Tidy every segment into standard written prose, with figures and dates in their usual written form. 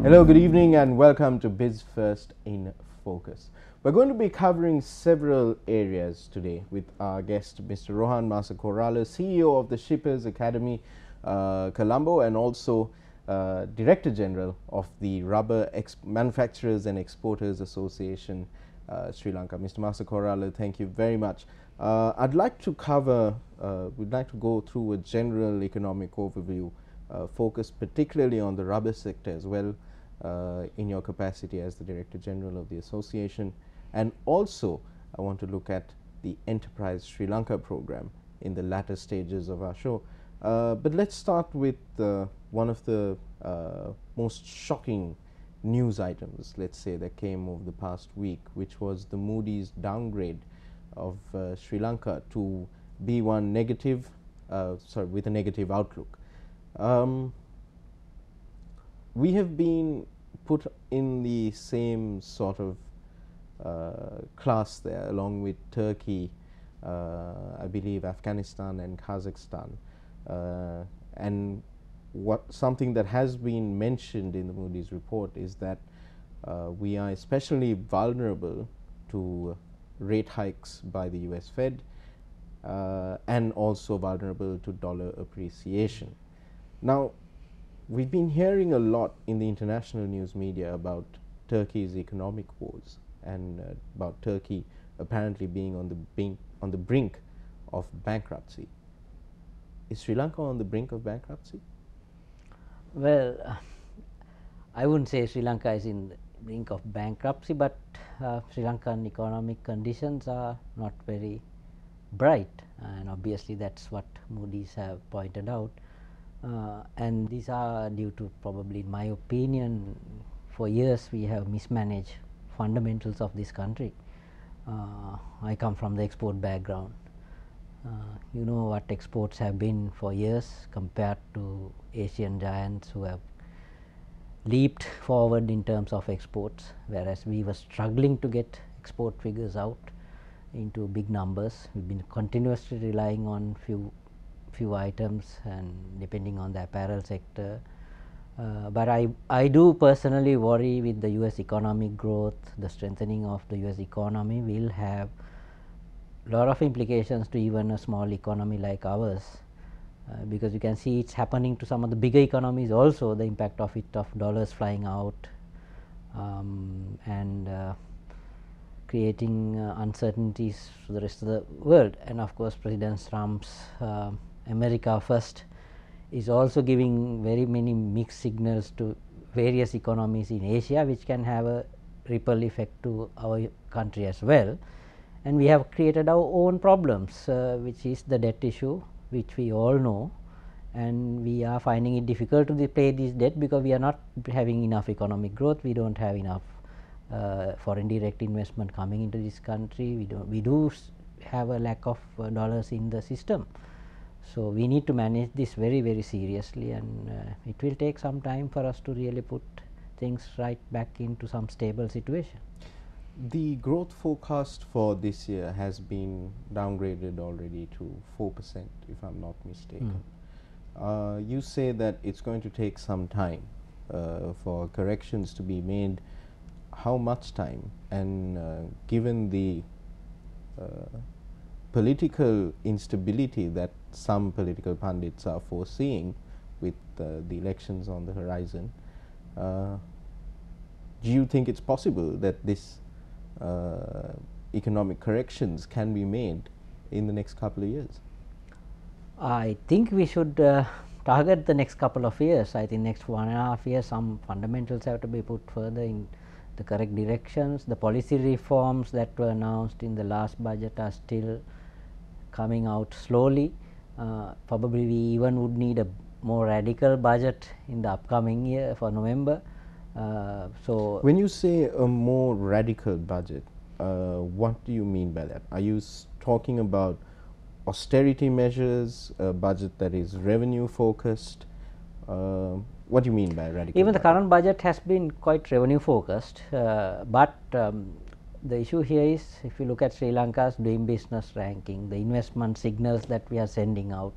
Hello, good evening, and welcome to Biz First in Focus. We're going to be covering several areas today with our guest, Mr. Rohan Masakorala, CEO of the Shippers Academy, Colombo, and also Director General of the Rubber Manufacturers and Exporters Association, Sri Lanka. Mr. Masakorala, thank you very much. I'd like to cover, we'd like to go through a general economic overview, focused particularly on the rubber sector as well, in your capacity as the Director General of the Association, and also I want to look at the Enterprise Sri Lanka program in the latter stages of our show. But let's start with one of the most shocking news items, let's say, that came over the past week, which was the Moody's downgrade of Sri Lanka to B1 negative, with a negative outlook. We have been put in the same sort of class there, along with Turkey, I believe Afghanistan and Kazakhstan. And something that has been mentioned in the Moody's report is that we are especially vulnerable to rate hikes by the US Fed, and also vulnerable to dollar appreciation. Now, we've been hearing a lot in the international news media about Turkey's economic woes and about Turkey apparently being on the brink of bankruptcy. Is Sri Lanka on the brink of bankruptcy? Well, I wouldn't say Sri Lanka is in the brink of bankruptcy, but Sri Lankan economic conditions are not very bright, and obviously that's what Moody's have pointed out. And these are due to, probably in my opinion, for years we have mismanaged fundamentals of this country. I come from the export background. You know what exports have been for years compared to Asian giants who have leaped forward in terms of exports, whereas we were struggling to get export figures out into big numbers. We've been continuously relying on few items and depending on the apparel sector. But I do personally worry with the US economic growth. The strengthening of the US economy will have a lot of implications to even a small economy like ours, because you can see it's happening to some of the bigger economies also, the impact of dollars flying out, and creating uncertainties for the rest of the world. And of course, President Trump's America First is also giving very many mixed signals to various economies in Asia, which can have a ripple effect to our country as well. And we have created our own problems, which is the debt issue, which we all know, and we are finding it difficult to pay this debt because we are not having enough economic growth. We don't have enough foreign direct investment coming into this country. We do have a lack of dollars in the system. So we need to manage this very, very seriously, and it will take some time for us to really put things right back into some stable situation. The growth forecast for this year has been downgraded already to 4%, if I'm not mistaken. You say that it's going to take some time for corrections to be made. How much time? And given the political instability that some political pundits are foreseeing with the elections on the horizon, do you think it's possible that this economic corrections can be made in the next couple of years? I think we should target the next couple of years. I think next 1.5 years some fundamentals have to be put further in the correct directions. The policy reforms that were announced in the last budget are still coming out slowly. Probably we even would need a more radical budget in the upcoming year for November. So when you say a more radical budget, what do you mean by that? Are you talking about austerity measures, a budget that is revenue focused? What do you mean by radical? Even the current budget has been quite revenue focused, but the issue here is, if you look at Sri Lanka's doing business ranking, the investment signals that we are sending out,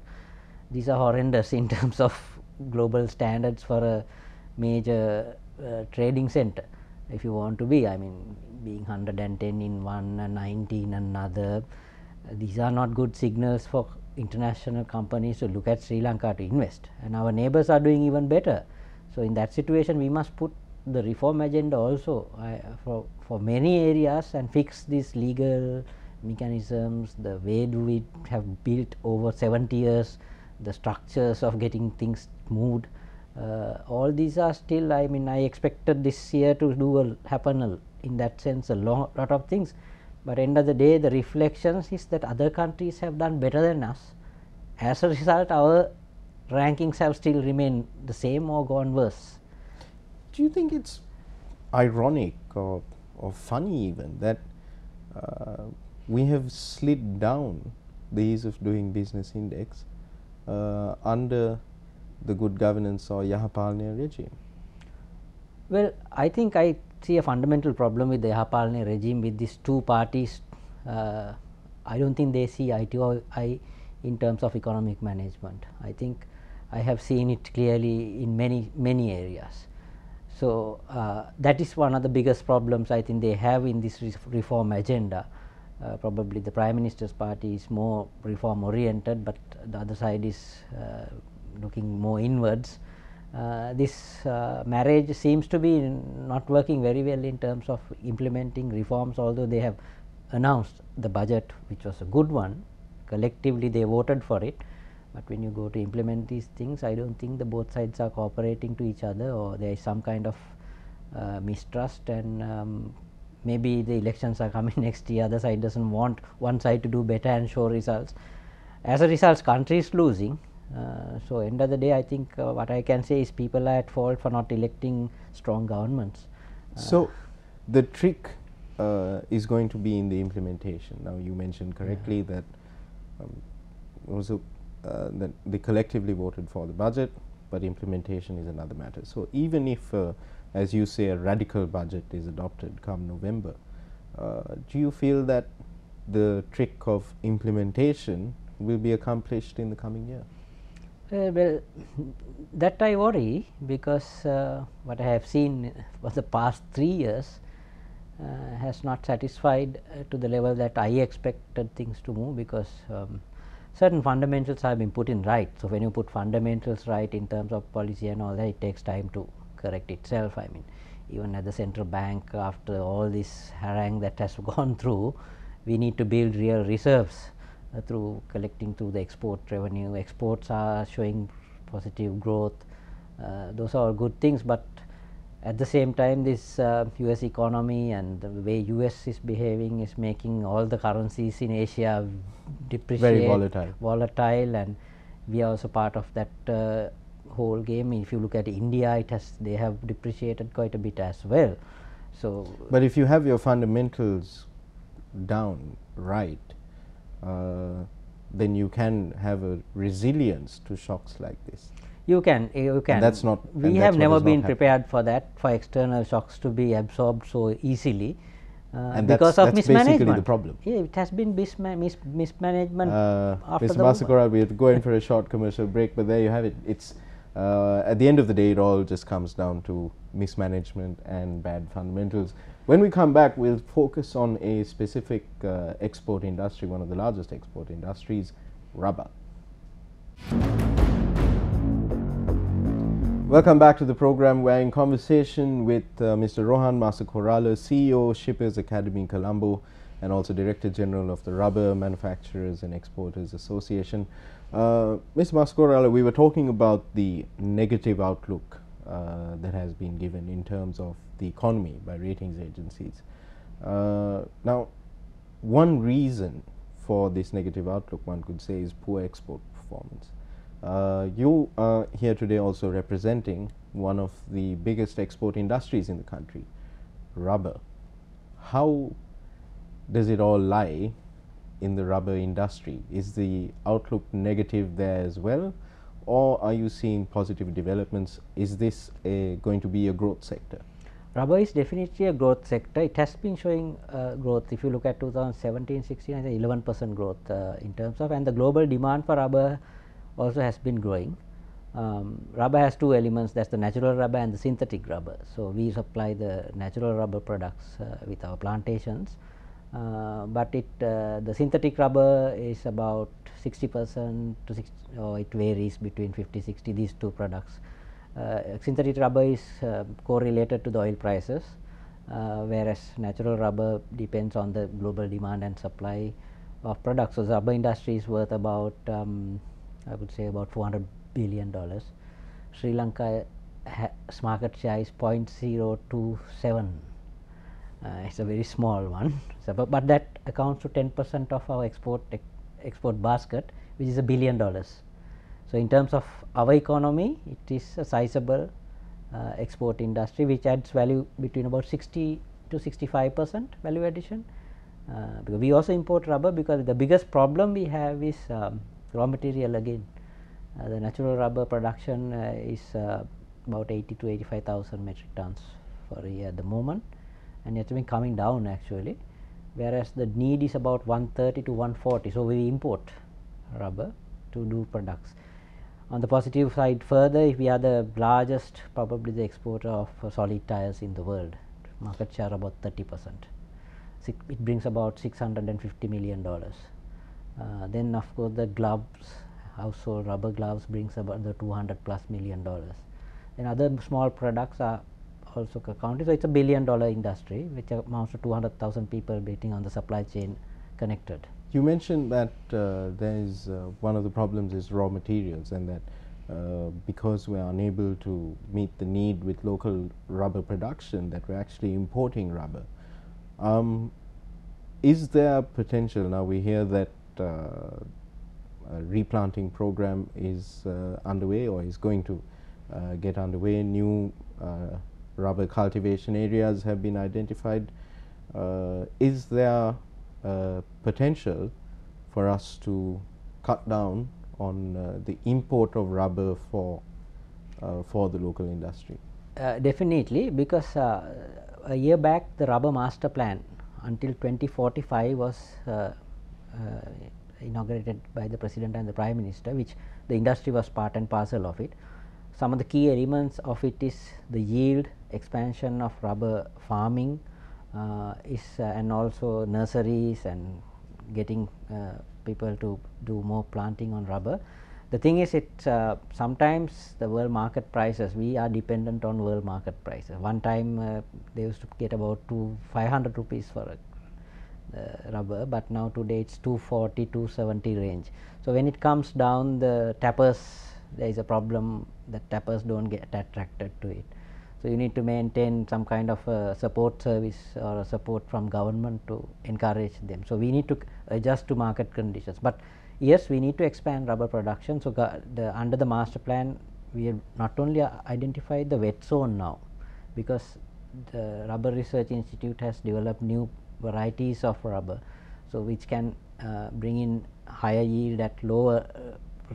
these are horrendous in terms of global standards for a major trading center if you want to be. I mean, being 110 in one and 90 in another, these are not good signals for international companies to look at Sri Lanka to invest, and our neighbors are doing even better. So in that situation, we must put the reform agenda also for many areas and fix these legal mechanisms, the way do we have built over 70 years, the structures of getting things moved. All these are still, I mean, I expected this year to happen in that sense a lot of things, but end of the day the reflections is that other countries have done better than us. As a result, our rankings have still remained the same or gone worse. Do you think it's ironic or funny even that we have slid down the ease of doing business index under the good governance or Yahapalne regime? Well, I think I see a fundamental problem with the Yahapalne regime with these two parties. I don't think they see eye to eye in terms of economic management. I think I have seen it clearly in many areas. So that is one of the biggest problems I think they have in this reform agenda. Probably the Prime Minister's party is more reform oriented, but the other side is looking more inwards. This marriage seems to be not working very well in terms of implementing reforms, although they have announced the budget, which was a good one. Collectively they voted for it, but when you go to implement these things, I don't think the both sides are cooperating to each other, or there is some kind of mistrust, and maybe the elections are coming next year, other side doesn't want one side to do better and show results. As a result, country is losing. So end of the day, I think what I can say is people are at fault for not electing strong governments. So the trick is going to be in the implementation. Now you mentioned correctly that also that they collectively voted for the budget, but implementation is another matter. So even if, as you say, a radical budget is adopted come November, do you feel that the trick of implementation will be accomplished in the coming year? Well, that I worry, because what I have seen for the past 3 years has not satisfied to the level that I expected things to move, because certain fundamentals have been put in right. So when you put fundamentals right in terms of policy and all that, it takes time to correct itself. I mean, even at the central bank, after all this harangue that has gone through, we need to build real reserves through collecting through the export revenue. Exports are showing positive growth. Those are all good things, but at the same time, this US economy and the way US is behaving is making all the currencies in Asia depreciate, very volatile, and we are also part of that whole game. If you look at India, they have depreciated quite a bit as well. So, but if you have your fundamentals down right, then you can have a resilience to shocks like this. You can. And that's not. We have never been prepared for that, for external shocks to be absorbed so easily, and because of mismanagement. Basically the problem. Yeah, it has been mismanagement. After Mr. Masakora, we have to go in for a short commercial break, but there you have it. It's at the end of the day, it all just comes down to mismanagement and bad fundamentals. When we come back, we'll focus on a specific export industry, one of the largest export industries, rubber. Welcome back to the program. We're in conversation with Mr. Rohan Masakorala, CEO, Shippers Academy, Colombo, and also Director General of the Rubber Manufacturers and Exporters Association. Mr. Masakorala, we were talking about the negative outlook that has been given in terms of the economy by ratings agencies. Now, one reason for this negative outlook, one could say, is poor export performance. You are here today also representing one of the biggest export industries in the country, rubber. How does it all lie in the rubber industry? Is the outlook negative there as well, or are you seeing positive developments? Is this going to be a growth sector? Rubber is definitely a growth sector. It has been showing growth. If you look at 2017-16, I think 11% growth in terms of, and the global demand for rubber also has been growing. Rubber has two elements, that's the natural rubber and the synthetic rubber. So we supply the natural rubber products with our plantations, but the synthetic rubber is about 60% to 60, or it varies between 50-60, these two products. Synthetic rubber is correlated to the oil prices, whereas natural rubber depends on the global demand and supply of products. So the rubber industry is worth about I would say about $400 billion. Sri Lanka market share is 0.027. It's a very small one, so, but that accounts to 10% of our export basket, which is $1 billion. So in terms of our economy, it is a sizable export industry which adds value between about 60 to 65% value addition. Because we also import rubber, because the biggest problem we have is raw material again. The natural rubber production is about 80 to 85,000 metric tons for a year at the moment, and it's been coming down actually, whereas the need is about 130 to 140. So we import rubber to do products. On the positive side further, we are the largest, probably the exporter of solid tires in the world, market share about 30%. It brings about $650 million. Then of course the gloves, household rubber gloves, brings about the $200+ million. Then other small products are also counted. So it's $1 billion industry which amounts to 200,000 people waiting on the supply chain connected. You mentioned that there is one of the problems is raw materials, and that because we are unable to meet the need with local rubber production, that we're actually importing rubber. Is there potential? Now we hear that a replanting program is underway, or is going to get underway. New rubber cultivation areas have been identified. Is there potential for us to cut down on the import of rubber for the local industry? Definitely, because a year back the rubber master plan until 2045 was inaugurated by the President and the Prime Minister, which the industry was part and parcel of it. Some of the key elements of it is the yield, expansion of rubber farming, and also nurseries, and getting people to do more planting on rubber. The thing is, sometimes the world market prices, we are dependent on world market prices. One time they used to get about 500 rupees for a rubber, but now today it's 240, 270 range. So when it comes down, the tappers, there is a problem that tappers don't get attracted to it. So you need to maintain some kind of a support service or a support from government to encourage them. So we need to adjust to market conditions. But yes, we need to expand rubber production. So under the master plan, we have not only identified the wet zone now, because the Rubber Research Institute has developed new varieties of rubber, so which can bring in higher yield at lower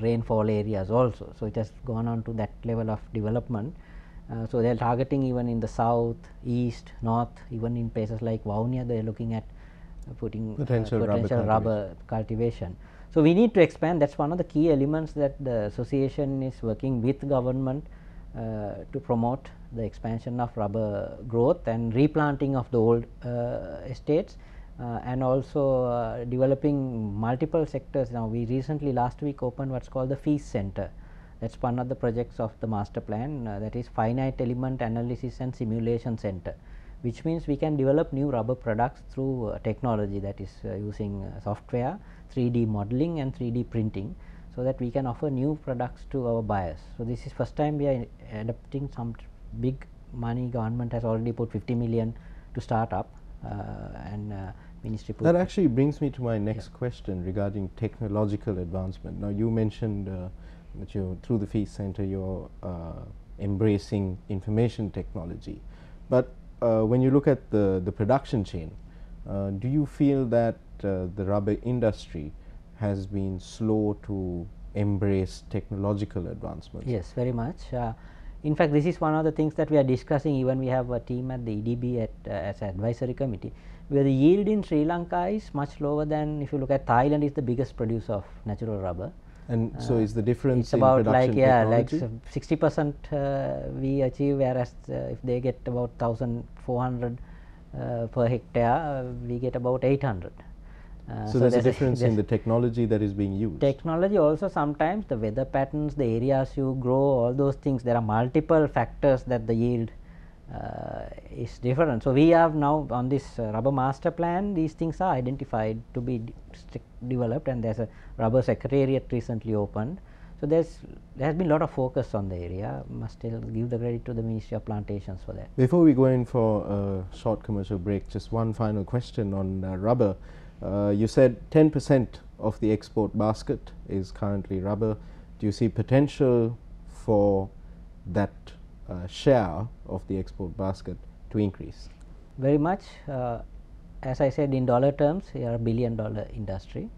rainfall areas also. So it has gone on to that level of development. So they are targeting even in the south, east, north, even in places like Vaunia, they are looking at putting potential rubber cultivation. So we need to expand. That's one of the key elements that the association is working with government to promote the expansion of rubber growth and replanting of the old estates, and also developing multiple sectors. Now we recently last week opened what's called the FEAS Center. That's one of the projects of the master plan, that is Finite Element Analysis and Simulation Center, which means we can develop new rubber products through technology, that is using software, 3D modeling and 3D printing, so that we can offer new products to our buyers. So this is first time we are adopting some big money. Government has already put 50 million to start up, and ministry put. That actually brings me to my next question regarding technological advancement. Now you mentioned that through the FEAS Center you're embracing information technology, but when you look at the production chain, do you feel that the rubber industry has been slow to embrace technological advancements? Yes, very much. In fact, this is one of the things that we are discussing. Even we have a team at the EDB as an advisory committee, where the yield in Sri Lanka is much lower than, if you look at Thailand, is the biggest producer of natural rubber. And so is the difference it's in about production like technology? 60% we achieve, whereas if they get about 1,400 per hectare, we get about 800. So there's a difference in the technology that is being used. Technology also, sometimes the weather patterns, the areas you grow, all those things, there are multiple factors that the yield is different. So we have now on this rubber master plan, these things are identified to be developed, and there's a rubber secretariat recently opened. So there has been a lot of focus on the area. Must still give the credit to the Ministry of Plantations for that. Before we go in for a short commercial break, just one final question on rubber. You said 10% of the export basket is currently rubber. Do you see potential for that share of the export basket to increase? Very much. As I said, in dollar terms, we are a $1 billion industry.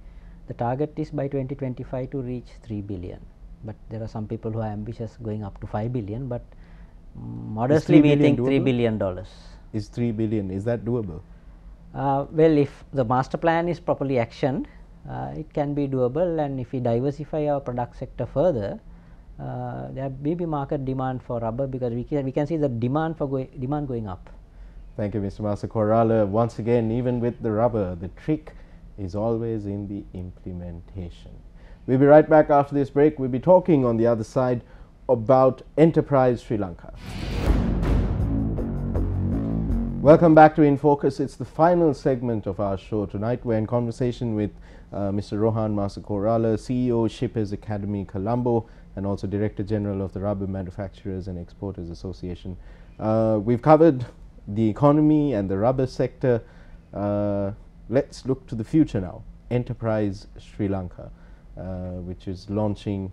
The target is by 2025 to reach 3 billion. But there are some people who are ambitious going up to 5 billion, but modestly we think $3 billion. Is 3 billion, is that doable? Well, if the master plan is properly actioned, it can be doable, and if we diversify our product sector further, there may be market demand for rubber, because we can see the demand going up. Thank you, Mr. Masakorala. Once again, even with the rubber, the trick is always in the implementation. We'll be right back after this break. We'll be talking on the other side about Enterprise Sri Lanka. Welcome back to In Focus. It's the final segment of our show tonight. We're in conversation with Mr. Rohan Masakorala, CEO, Shippers Academy, Colombo, and also Director General of the Rubber Manufacturers and Exporters Association. We've covered the economy and the rubber sector. Let's look to the future now. Enterprise Sri Lanka, which is launching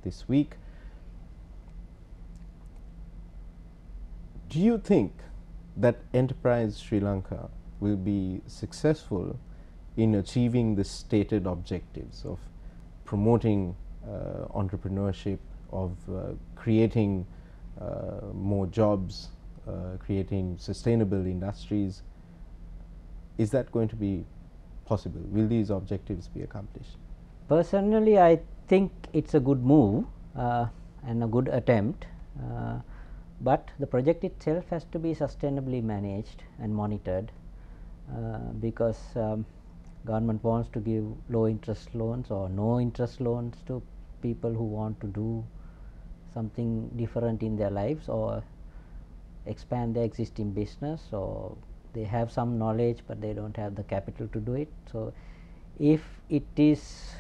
this week. Do you think that Enterprise Sri Lanka will be successful in achieving the stated objectives of promoting entrepreneurship, of creating more jobs, creating sustainable industries? Is that going to be possible? Will these objectives be accomplished? Personally, I think it's a good move and a good attempt, but the project itself has to be sustainably managed and monitored, because government wants to give low interest loans or no interest loans to people who want to do something different in their lives or expand their existing business, or they have some knowledge but they don't have the capital to do it. So if it is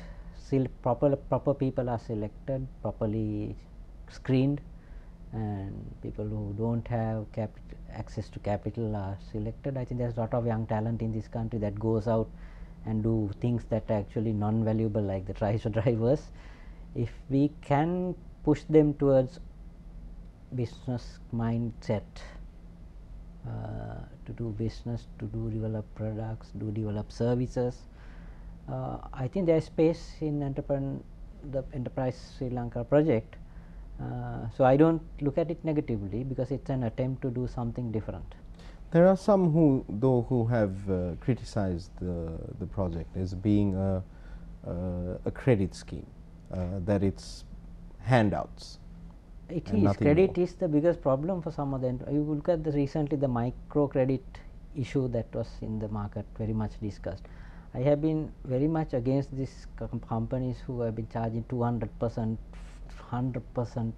proper people are selected, properly screened, and people who don't have access to capital are selected, I think there's a lot of young talent in this country that goes out and do things that are actually non-valuable, like the tricycle drivers. If we can push them towards business mindset, to do business, to develop products, develop services, I think there is space in the Enterprise Sri Lanka project. So I don't look at it negatively, because it's an attempt to do something different. There are some who have criticized the project as being a credit scheme, that it's handouts. It is. Credit is the biggest problem for some of them. You look at recently the micro credit issue that was in the market, very much discussed. I have been very much against these companies who have been charging 200%, 100%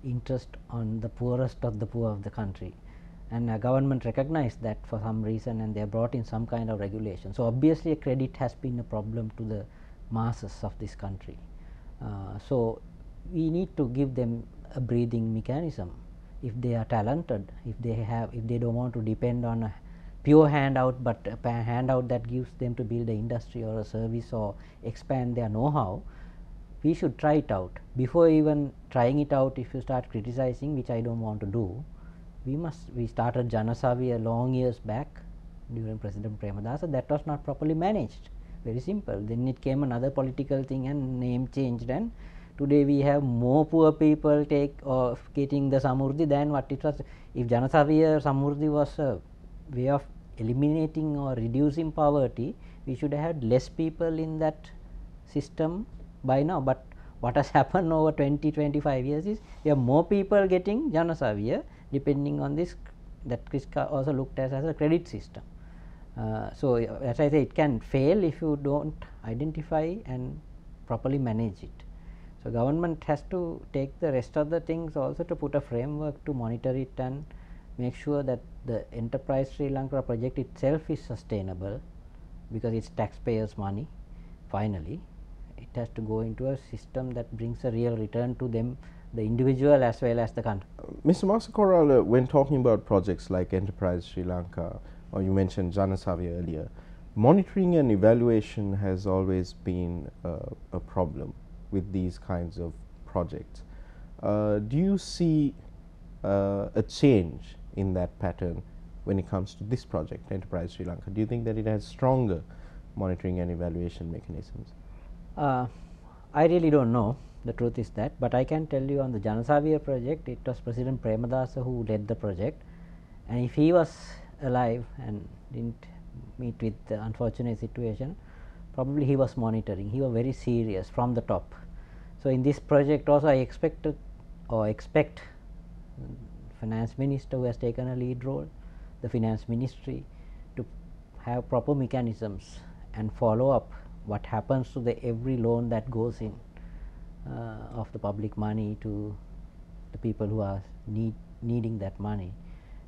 interest on the poorest of the poor of the country, and government recognized that for some reason, and they have brought in some kind of regulation. So obviously a credit has been a problem to the masses of this country. So we need to give them a breathing mechanism. If they are talented, if they don't want to depend on a pure handout, but a handout that gives them to build an industry or a service or expand their know-how, we should try it out. Before even trying it out, if you start criticizing, which I don't want to do, we started Janasavi a long years back during President Premadasa. That was not properly managed. Very simple. Then it came another political thing and name changed, and today we have more poor people getting the Samurdhi than what it was. If Janasavi Samurdhi was a way of eliminating or reducing poverty, we should have had less people in that system by now, but what has happened over 20-25 years is we have more people getting Janasavya depending on this, that Kriska also looked at as a credit system. So as I say, it can fail if you don't identify and properly manage it. So government has to take the rest of the things also to put a framework to monitor it and make sure that the Enterprise Sri Lanka project itself is sustainable, because it's taxpayers' money. Finally, it has to go into a system that brings a real return to them, the individual as well as the country. Mr. Masakorala, when talking about projects like Enterprise Sri Lanka, or you mentioned Janasavya earlier, monitoring and evaluation has always been a problem with these kinds of projects. Do you see a change in that pattern when it comes to this project, Enterprise Sri Lanka? Do you think that it has stronger monitoring and evaluation mechanisms? I really don't know, the truth is that, but I can tell you on the Janasavya project, it was President Premadasa who led the project, and if he was alive and didn't meet with the unfortunate situation, probably he was monitoring. He was very serious from the top. So in this project also I expect Finance Minister, who has taken a lead role, the Finance Ministry, to have proper mechanisms and follow up what happens to the every loan that goes in of the public money to the people who are needing that money,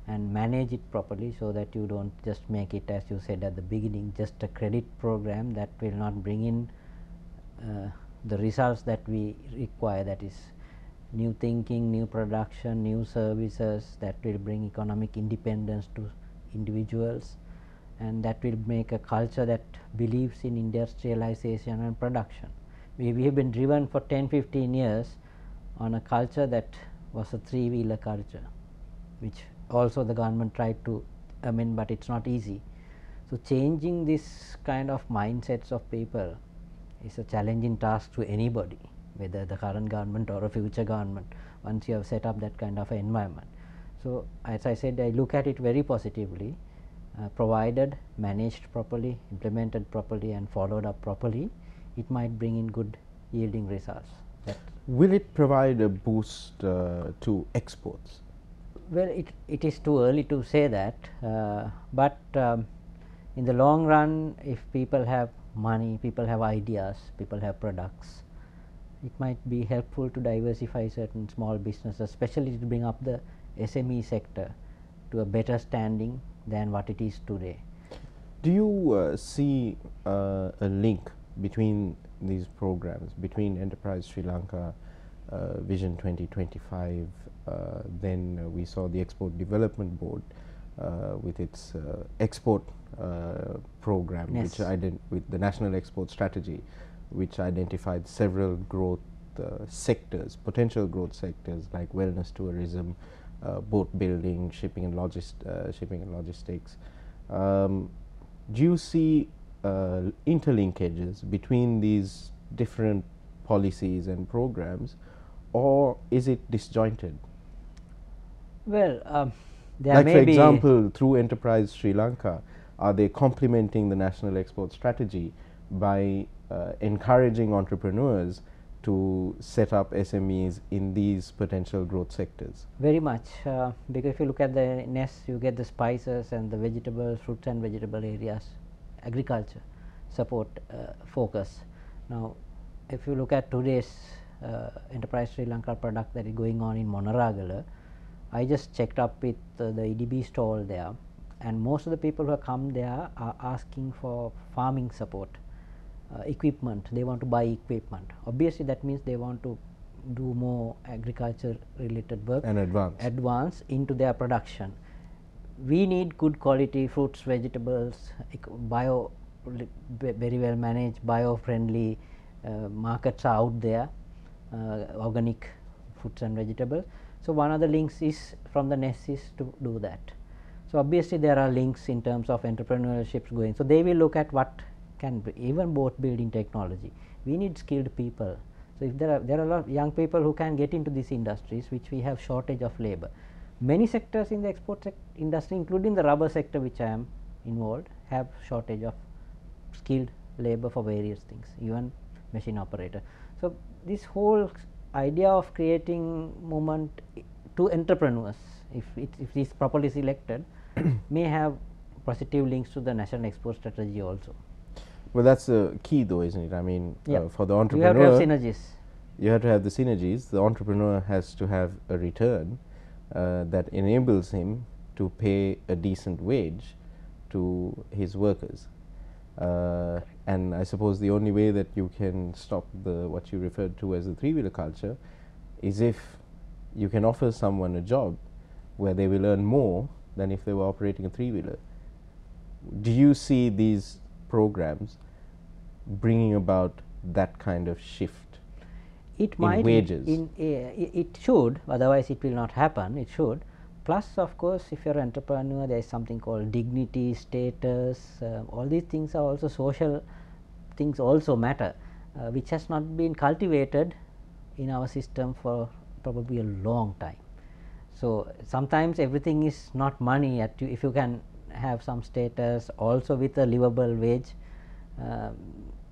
and manage it properly, so that you don't just make it, as you said at the beginning, just a credit program that will not bring in the results that we require, that is new thinking, new production, new services that will bring economic independence to individuals, and that will make a culture that believes in industrialization and production. We have been driven for 10-15 years on a culture that was a three-wheeler culture, which also the government tried to amend, but it's not easy. So changing this kind of mindsets of people is a challenging task to anybody, whether the current government or a future government, once you have set up that kind of an environment. So as I said, I look at it very positively. Provided managed properly, implemented properly, and followed up properly, it might bring in good yielding results. Will it provide a boost to exports? Well, it is too early to say that, but in the long run, if people have money, people have ideas, people have products, it might be helpful to diversify certain small businesses, especially to bring up the SME sector to a better standing than what it is today. Do you see a link between these programs, between Enterprise Sri Lanka, Vision 2025, then we saw the Export Development Board with its export program, yes, with the National Export Strategy, which identified several growth sectors, potential growth sectors like wellness, tourism, boat building, shipping and logistics. Do you see interlinkages between these different policies and programs, or is it disjointed? Well, there like may for be example, through Enterprise Sri Lanka, are they complementing the National Export Strategy by encouraging entrepreneurs to set up SMEs in these potential growth sectors? Very much, because if you look at the NES, you get the spices and the vegetables, fruits and vegetable areas, agriculture support focus. Now, if you look at today's Enterprise Sri Lanka product that is going on in Monaragala, I just checked up with the EDB stall there, and most of the people who have come there are asking for farming support, equipment. They want to buy equipment. Obviously, that means they want to do more agriculture related work and advance into their production. We need good quality fruits, vegetables, bio, very well managed, bio friendly markets are out there, organic fruits and vegetables. So one of the links is from the NES is to do that. So obviously there are links in terms of entrepreneurships going. So they will look at what can be, even boat building technology. We need skilled people. So if there are a lot of young people who can get into these industries, which we have shortage of labor. Many sectors in the export industry, including the rubber sector, which I am involved, have shortage of skilled labor for various things, even machine operator. So this whole idea of creating movement to entrepreneurs, if it is properly selected, may have positive links to the national export strategy also. Well, that's the key though, isn't it? I mean, for the You entrepreneur, have to have synergies. you have to have the synergies. The entrepreneur has to have a return that enables him to pay a decent wage to his workers. And I suppose the only way that you can stop what you referred to as the three-wheeler culture is if you can offer someone a job where they will earn more than if they were operating a three-wheeler. Do you see these programs bringing about that kind of shift It in might wages? It should, otherwise it will not happen. It should. Plus, of course, if you're an entrepreneur, there is something called dignity, status. All these things are also social things, also matter, which has not been cultivated in our system for probably a long time. So sometimes everything is not money. If you can have some status also with a livable wage,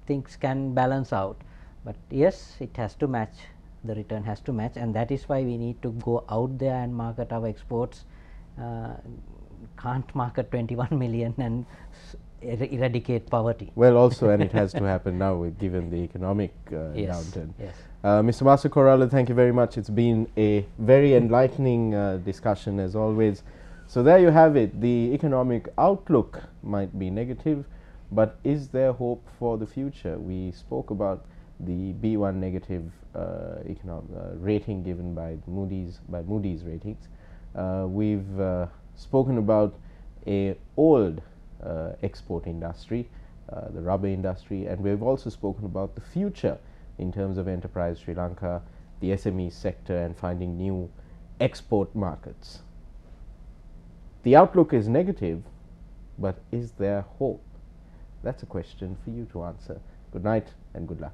things can balance out. But yes, it has to match, the return has to match, and that is why we need to go out there and market our exports. Can't market 21 million and eradicate poverty. Well, also, and it has to happen now given the economic Yes, downturn. yes. Mr. Masa Korala, thank you very much. It's been a very enlightening discussion as always. So there you have it. The economic outlook might be negative, but is there hope for the future? We spoke about the B1 negative rating given by Moody's ratings. We've spoken about a old export industry, the rubber industry, and we've also spoken about the future in terms of Enterprise Sri Lanka, the SME sector, and finding new export markets. The outlook is negative, but is there hope? That's a question for you to answer. Good night and good luck.